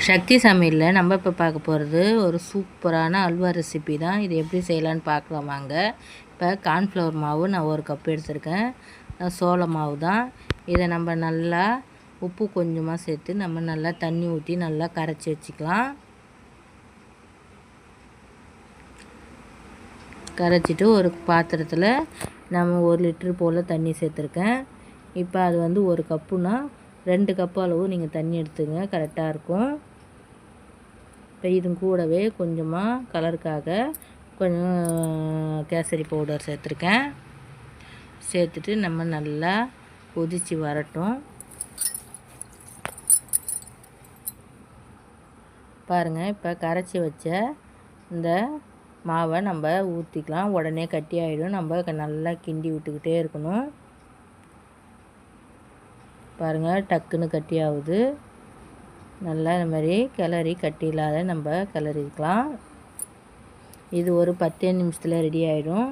சக்தி சமையலில் நம்ம இப்போ பார்க்க போகிறது ஒரு சூப்பரான அல்வா ரெசிபி தான். இது எப்படி செய்யலான்னு பார்க்கலாம் வாங்க. இப்போ கார்ன்ஃப்ளவர் மாவு நான் ஒரு கப் எடுத்திருக்கேன். சோள மாவு தான். இதை நம்ம நல்லா உப்பு கொஞ்சமாக சேர்த்து நம்ம நல்லா தண்ணி ஊற்றி நல்லா கரைச்சி வச்சுக்கலாம். கரைச்சிட்டு ஒரு பாத்திரத்தில் நம்ம 1 லிட்டர் போல் தண்ணி சேர்த்துருக்கேன். இப்போ அது வந்து ஒரு கப்புனா 2 கப்பு அளவு நீங்கள் தண்ணி எடுத்துங்க, கரெக்டாக இருக்கும். இப்போ இது கூடவே கொஞ்சமாக கலருக்காக கொஞ்சம் கேசரி பவுடர் சேர்த்துருக்கேன். சேர்த்துட்டு நம்ம நல்லா கொதித்து வரட்டும். பாருங்கள், இப்போ கரைச்சி வச்ச இந்த மாவை நம்ம ஊற்றிக்கலாம். உடனே கட்டி ஆகிடும். நம்ம நல்லா கிண்டி விட்டுக்கிட்டே இருக்கணும். பாருங்கள், டக்குன்னு கட்டி ஆகுது. நல்லா இந்த மாதிரி கிளறி கட்டி இல்லாத நம்ம கிளறிக்கலாம். இது ஒரு 10 நிமிஷத்தில் ரெடி ஆகிடும்.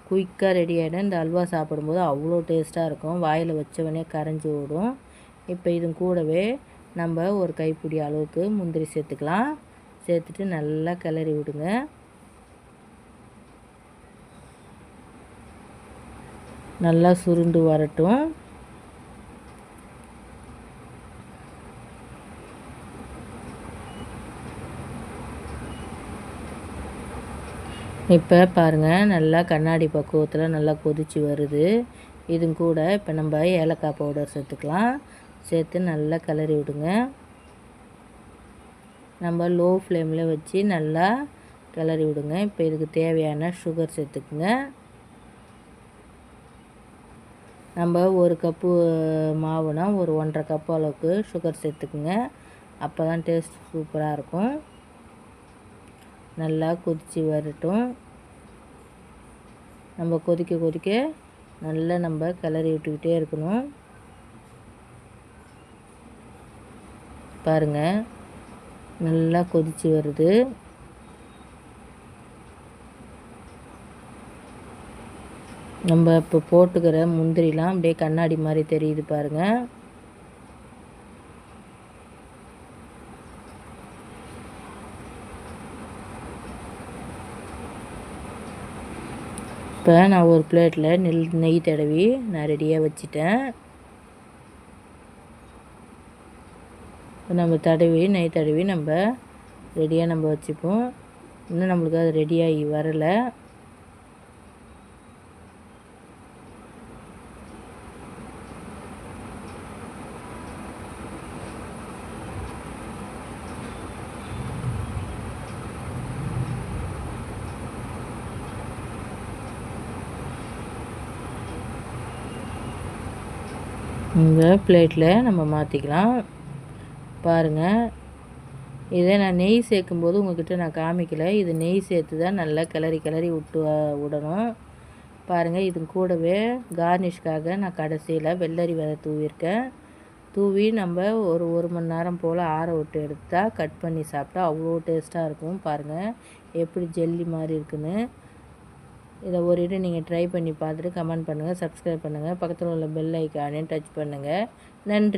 குயிக்காக ரெடி ஆகிடும். இந்த அல்வா சாப்பிடும்போது அவ்வளோ டேஸ்ட்டாக இருக்கும். வாயில் வச்சவனே கரைஞ்சி ஓடும். இப்போ இது கூடவே நம்ம ஒரு கைப்பிடி அளவுக்கு முந்திரி சேர்த்துக்கலாம். சேர்த்துட்டு நல்லா கிளறி விடுங்க. நல்லா சுருண்டு வரட்டும். இப்போ பாருங்கள், நல்லா கண்ணாடி பக்குவத்தில் நல்லா கொதித்து வருது. இது கூட இப்போ நம்ம ஏலக்காய் பவுடர் சேர்த்துக்கலாம். சேர்த்து நல்லா கிளறி விடுங்க. நம்ம லோ ஃப்ளேமில் வச்சு நல்லா கிளறி விடுங்க. இப்போ இதுக்கு தேவையான சுகர் சேர்த்துக்குங்க. நம்ம ஒரு கப்பு மாவுனா ஒரு 1.5 கப்பு அளவுக்கு சுகர் சேர்த்துக்குங்க. அப்போ தான் டேஸ்ட் சூப்பராக இருக்கும். நல்லா கொதித்து வரட்டும். நம்ம கொதிக்க கொதிக்க நல்லா நம்ம கிளறி விட்டுக்கிட்டே இருக்கணும். பாருங்கள், நல்லா கொதித்து வருது. நம்ம இப்போ போட்டுக்கிற முந்திரிலாம் அப்படியே கண்ணாடி மாதிரி தெரியுது பாருங்கள். இப்போ நான் ஒரு பிளேட்டில் நெய் தடவி நான் ரெடியாக வச்சிட்டேன். நம்ம நெய் தடவி நம்ம ரெடியாக நம்ம வச்சுப்போம். இன்னும் நம்மளுக்கு அது ரெடியாகி வரலை. இந்த பிளேட்டில் நம்ம மாற்றிக்கலாம். பாருங்கள், இதை நான் நெய் சேர்க்கும்போது உங்கள்கிட்ட நான் காமிக்கலை. இது நெய் சேர்த்து தான் நல்லா கிளறி விடணும். பாருங்கள், இது கூடவே கார்னிஷ்காக நான் கடைசியில் வெள்ளரி விதை தூவியிருக்கேன். தூவி நம்ம ஒரு மணி நேரம் போல் ஆற விட்டு எடுத்தால் கட் பண்ணி சாப்பிட்டா அவ்வளோ டேஸ்ட்டாக இருக்கும். பாருங்கள் எப்படி ஜெல்லி மாதிரி இருக்குன்னு. இதை ஒரு இடம் நீங்கள் ட்ரை பண்ணி பார்த்துட்டு கமெண்ட் பண்ணுங்கள், சப்ஸ்கிரைப் பண்ணுங்கள், பக்கத்தில் உள்ள பெல் ஐக்கானையும் டச் பண்ணுங்கள். நன்றி.